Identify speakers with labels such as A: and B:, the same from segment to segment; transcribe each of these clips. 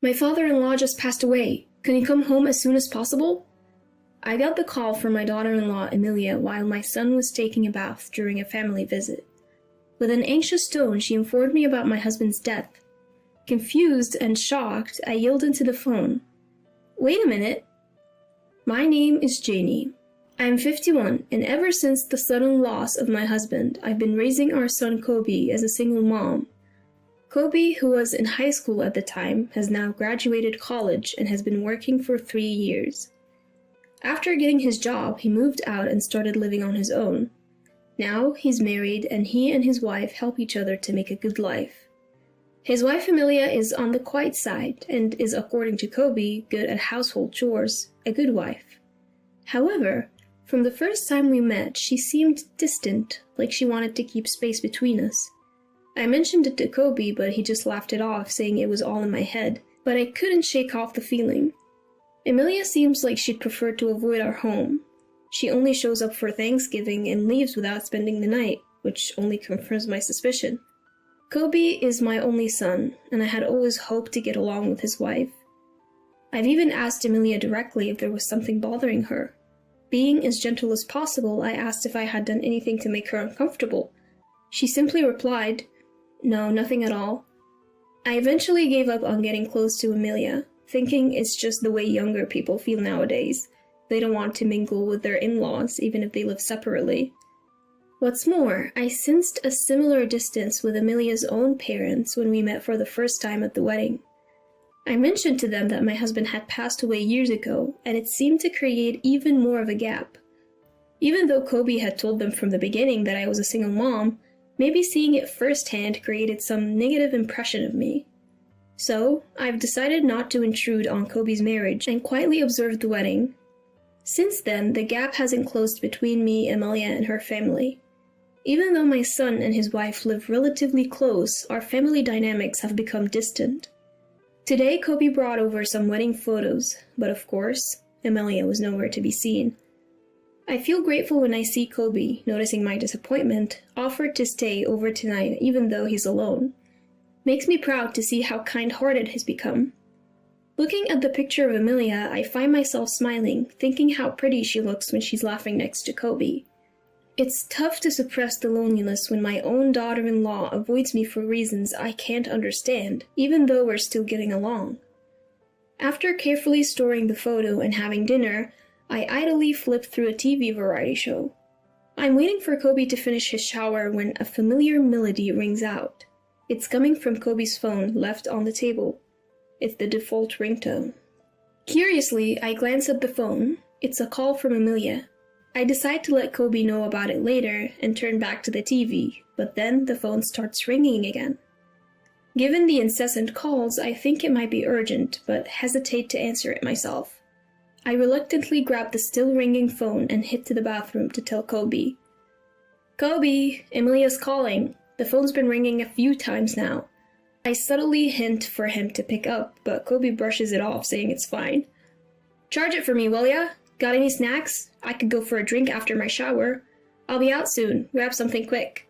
A: My father-in-law just passed away. Can you come home as soon as possible? I got the call from my daughter-in-law, Emilia, while my son was taking a bath during a family visit. With an anxious tone, she informed me about my husband's death. Confused and shocked, I yelled into the phone. Wait a minute. My name is Janie. I am 51, and ever since the sudden loss of my husband, I've been raising our son Kobe as a single mom. Kobe, who was in high school at the time, has now graduated college and has been working for 3 years. After getting his job, he moved out and started living on his own. Now he's married, and he and his wife help each other to make a good life. His wife Emilia is on the quiet side and is, according to Kobe, good at household chores, a good wife. However, from the first time we met, she seemed distant, like she wanted to keep space between us. I mentioned it to Kobe, but he just laughed it off, saying it was all in my head, but I couldn't shake off the feeling. Emilia seems like she'd prefer to avoid our home. She only shows up for Thanksgiving and leaves without spending the night, which only confirms my suspicion. Kobe is my only son, and I had always hoped to get along with his wife. I've even asked Emilia directly if there was something bothering her. Being as gentle as possible, I asked if I had done anything to make her uncomfortable. She simply replied, "No, nothing at all." I eventually gave up on getting close to Emilia, thinking it's just the way younger people feel nowadays. They don't want to mingle with their in-laws, even if they live separately. What's more, I sensed a similar distance with Emilia's own parents when we met for the first time at the wedding. I mentioned to them that my husband had passed away years ago, and it seemed to create even more of a gap. Even though Kobe had told them from the beginning that I was a single mom, maybe seeing it firsthand created some negative impression of me. So, I've decided not to intrude on Kobe's marriage and quietly observed the wedding. Since then, the gap hasn't closed between me, Emilia, and her family. Even though my son and his wife live relatively close, our family dynamics have become distant. Today, Kobe brought over some wedding photos, but of course, Emilia was nowhere to be seen. I feel grateful when I see Kobe, noticing my disappointment, offered to stay over tonight even though he's alone. Makes me proud to see how kind-hearted he's become. Looking at the picture of Emilia, I find myself smiling, thinking how pretty she looks when she's laughing next to Kobe. It's tough to suppress the loneliness when my own daughter-in-law avoids me for reasons I can't understand, even though we're still getting along. After carefully storing the photo and having dinner, I idly flipped through a TV variety show. I'm waiting for Kobe to finish his shower when a familiar melody rings out. It's coming from Kobe's phone left on the table. It's the default ringtone. Curiously, I glance at the phone. It's a call from Emilia. I decide to let Kobe know about it later and turn back to the TV, but then the phone starts ringing again. Given the incessant calls, I think it might be urgent, but hesitate to answer it myself. I reluctantly grab the still ringing phone and head to the bathroom to tell Kobe. "Kobe, Emilia's calling. The phone's been ringing a few times now." I subtly hint for him to pick up, but Kobe brushes it off, saying it's fine. "Charge it for me, will ya? Got any snacks? I could go for a drink after my shower. I'll be out soon. Grab something quick."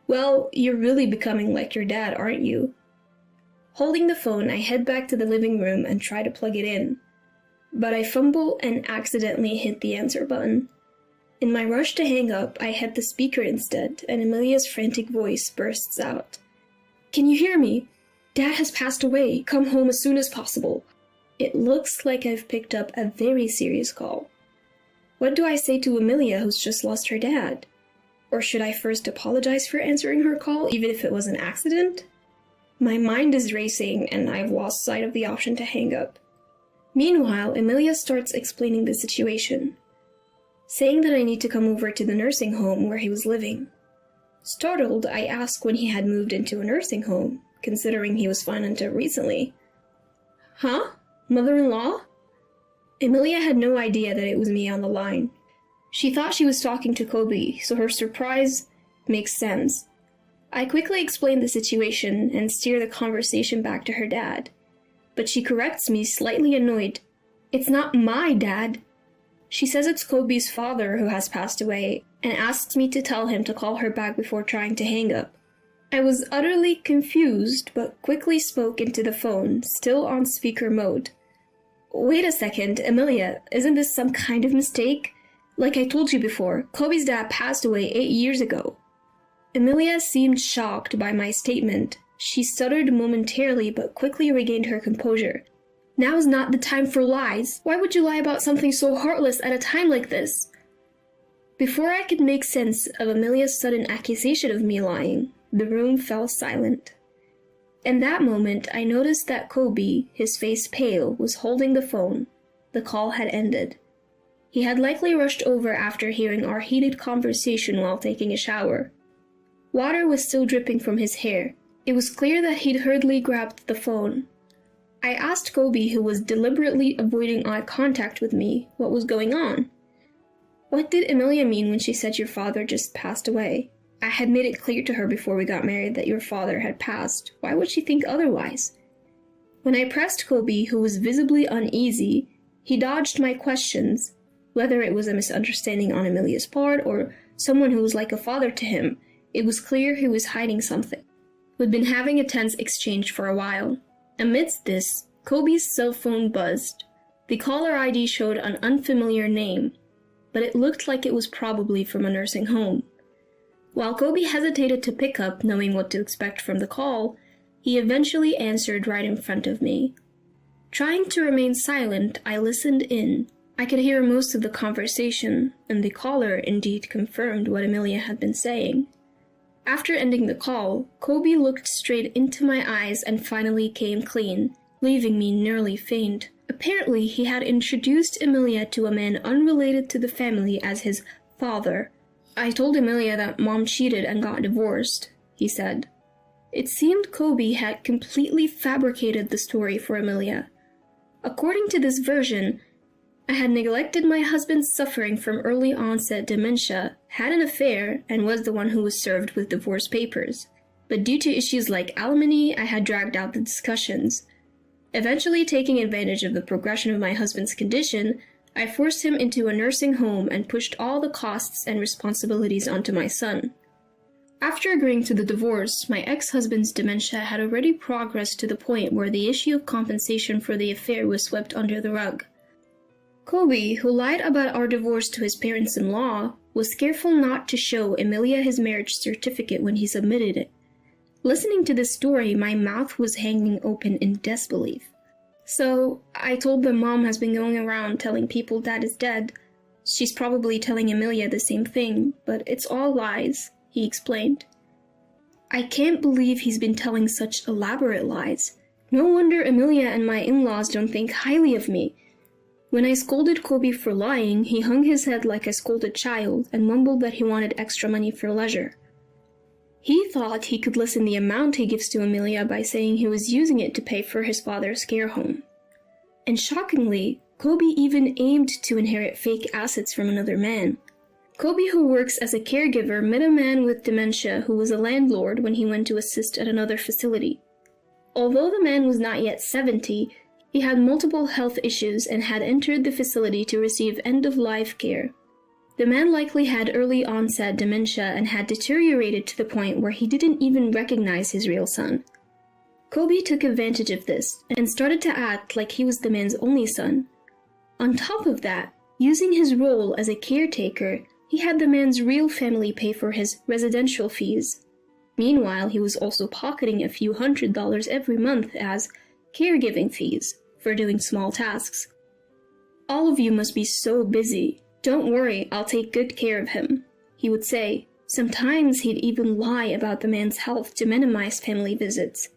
A: "Well, you're really becoming like your dad, aren't you?" Holding the phone, I head back to the living room and try to plug it in. But I fumble and accidentally hit the answer button. In my rush to hang up, I hit the speaker instead, and Emilia's frantic voice bursts out. "Can you hear me? Dad has passed away. Come home as soon as possible." It looks like I've picked up a very serious call. What do I say to Emilia, who's just lost her dad? Or should I first apologize for answering her call, even if it was an accident? My mind is racing, and I've lost sight of the option to hang up. Meanwhile, Emilia starts explaining the situation, saying that I need to come over to the nursing home where he was living. Startled, I ask when he had moved into a nursing home, considering he was fine until recently. "Huh? Mother-in-law?" Emilia had no idea that it was me on the line. She thought she was talking to Kobe, so her surprise makes sense. I quickly explain the situation and steer the conversation back to her dad. But she corrects me, slightly annoyed. "It's not my dad." She says it's Kobe's father who has passed away, and asks me to tell him to call her back before trying to hang up. I was utterly confused, but quickly spoke into the phone, still on speaker mode. Wait a second, Amelia, isn't this some kind of mistake? Like I told you before, Kobe's dad passed away 8 years ago. Amelia seemed shocked by my statement. She stuttered momentarily, but quickly regained her composure. Now is not the time for lies. Why would you lie about something so heartless at a time like this? Before I could make sense of Amelia's sudden accusation of me lying, the room fell silent. In that moment, I noticed that Kobe, his face pale, was holding the phone. The call had ended. He had likely rushed over after hearing our heated conversation while taking a shower. Water was still dripping from his hair. It was clear that he'd hurriedly grabbed the phone. I asked Kobe, who was deliberately avoiding eye contact with me, what was going on. What did Amelia mean when she said your father just passed away? I had made it clear to her before we got married that your father had passed. Why would she think otherwise? When I pressed Kobe, who was visibly uneasy, he dodged my questions. Whether it was a misunderstanding on Amelia's part or someone who was like a father to him, it was clear he was hiding something. We'd been having a tense exchange for a while. Amidst this, Kobe's cell phone buzzed. The caller ID showed an unfamiliar name, but it looked like it was probably from a nursing home. While Kobe hesitated to pick up, knowing what to expect from the call, he eventually answered right in front of me. Trying to remain silent, I listened in. I could hear most of the conversation, and the caller indeed confirmed what Amelia had been saying. After ending the call, Kobe looked straight into my eyes and finally came clean, leaving me nearly faint. Apparently, he had introduced Amelia to a man unrelated to the family as his father. I told Amelia that Mom cheated and got divorced, he said. It seemed Kobe had completely fabricated the story for Amelia. According to this version, I had neglected my husband's suffering from early onset dementia, had an affair, and was the one who was served with divorce papers. But due to issues like alimony, I had dragged out the discussions. Eventually, taking advantage of the progression of my husband's condition, I forced him into a nursing home and pushed all the costs and responsibilities onto my son. After agreeing to the divorce, my ex-husband's dementia had already progressed to the point where the issue of compensation for the affair was swept under the rug. Kobe, who lied about our divorce to his parents-in-law, was careful not to show Amelia his marriage certificate when he submitted it. Listening to this story, my mouth was hanging open in disbelief. So, I told them Mom has been going around telling people Dad is dead. She's probably telling Amelia the same thing, but it's all lies, he explained. I can't believe he's been telling such elaborate lies. No wonder Amelia and my in-laws don't think highly of me. When I scolded Kobe for lying, he hung his head like a scolded child and mumbled that he wanted extra money for leisure. He thought he could lessen the amount he gives to Amelia by saying he was using it to pay for his father's care home. And shockingly, Kobe even aimed to inherit fake assets from another man. Kobe, who works as a caregiver, met a man with dementia who was a landlord when he went to assist at another facility. Although the man was not yet 70, he had multiple health issues and had entered the facility to receive end-of-life care. The man likely had early onset dementia and had deteriorated to the point where he didn't even recognize his real son. Kobe took advantage of this and started to act like he was the man's only son. On top of that, using his role as a caretaker, he had the man's real family pay for his residential fees. Meanwhile, he was also pocketing a few $100s every month as caregiving fees for doing small tasks. All of you must be so busy. Don't worry, I'll take good care of him, he would say. Sometimes he'd even lie about the man's health to minimize family visits.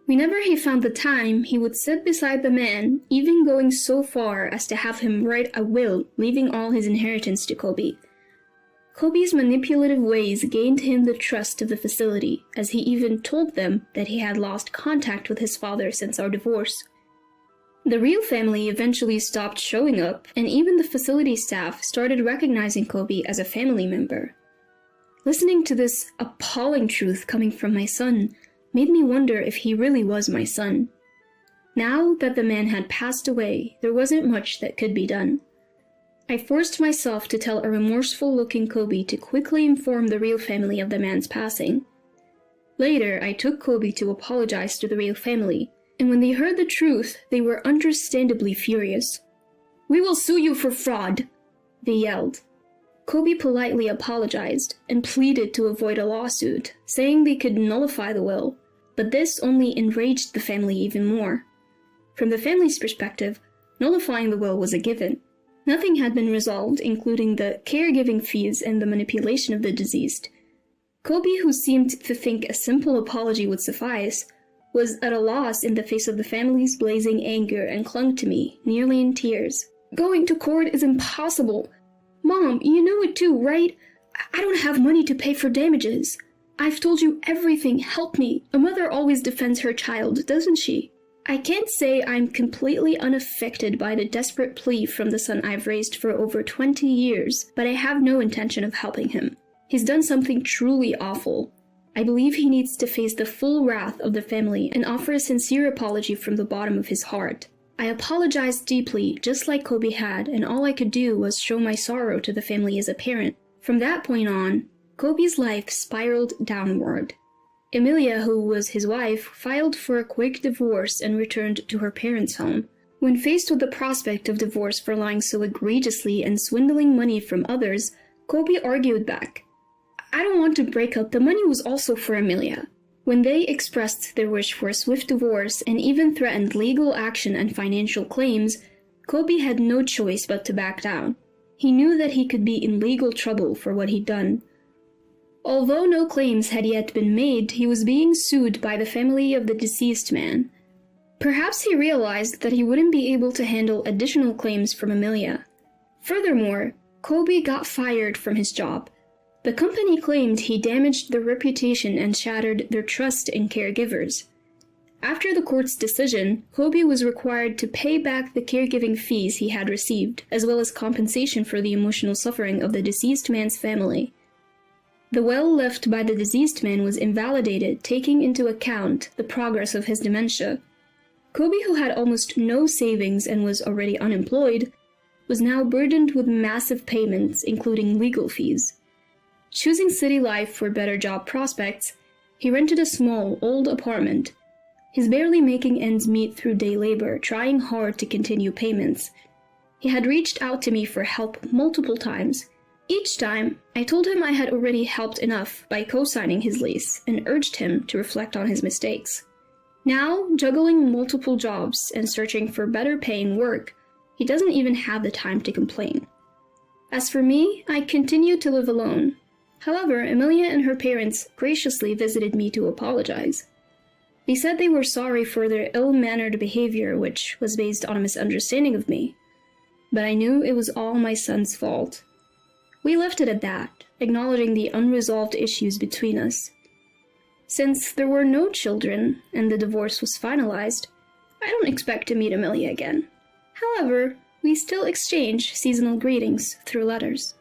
A: Whenever he found the time, he would sit beside the man, even going so far as to have him write a will, leaving all his inheritance to Kobe. Kobe's manipulative ways gained him the trust of the facility, as he even told them that he had lost contact with his father since our divorce. The real family eventually stopped showing up, and even the facility staff started recognizing Kobe as a family member. Listening to this appalling truth coming from my son made me wonder if he really was my son. Now that the man had passed away, there wasn't much that could be done. I forced myself to tell a remorseful-looking Kobe to quickly inform the real family of the man's passing. Later, I took Kobe to apologize to the real family, and when they heard the truth, they were understandably furious. "We will sue you for fraud," they yelled. Kobe politely apologized and pleaded to avoid a lawsuit, saying they could nullify the will, but this only enraged the family even more. From the family's perspective, nullifying the will was a given. Nothing had been resolved, including the caregiving fees and the manipulation of the deceased. Kobe, who seemed to think a simple apology would suffice, was at a loss in the face of the family's blazing anger and clung to me, nearly in tears. "Going to court is impossible. Mom, you know it too, right? I don't have money to pay for damages. I've told you everything, help me. A mother always defends her child, doesn't she? I can't say I'm completely unaffected by the desperate plea from the son I've raised for over 20 years, but I have no intention of helping him. He's done something truly awful. I believe he needs to face the full wrath of the family and offer a sincere apology from the bottom of his heart." I apologized deeply, just like Kobe had, and all I could do was show my sorrow to the family as a parent. From that point on, Kobe's life spiraled downward. Emilia, who was his wife, filed for a quick divorce and returned to her parents' home. When faced with the prospect of divorce for lying so egregiously and swindling money from others, Kobe argued back. "I don't want to break up. The money was also for Emilia." When they expressed their wish for a swift divorce and even threatened legal action and financial claims, Kobe had no choice but to back down. He knew that he could be in legal trouble for what he'd done. Although no claims had yet been made, he was being sued by the family of the deceased man. Perhaps he realized that he wouldn't be able to handle additional claims from Emilia. Furthermore, Kobe got fired from his job. The company claimed he damaged their reputation and shattered their trust in caregivers. After the court's decision, Kobe was required to pay back the caregiving fees he had received, as well as compensation for the emotional suffering of the deceased man's family. The will left by the deceased man was invalidated, taking into account the progress of his dementia. Kobe, who had almost no savings and was already unemployed, was now burdened with massive payments, including legal fees. Choosing city life for better job prospects, he rented a small, old apartment. He's barely making ends meet through day labor, trying hard to continue payments. He had reached out to me for help multiple times. Each time, I told him I had already helped enough by co-signing his lease and urged him to reflect on his mistakes. Now, juggling multiple jobs and searching for better paying work, he doesn't even have the time to complain. As for me, I continue to live alone. However, Emilia and her parents graciously visited me to apologize. They said they were sorry for their ill-mannered behavior, which was based on a misunderstanding of me. But I knew it was all my son's fault. We left it at that, acknowledging the unresolved issues between us. Since there were no children and the divorce was finalized, I don't expect to meet Emilia again. However, we still exchange seasonal greetings through letters.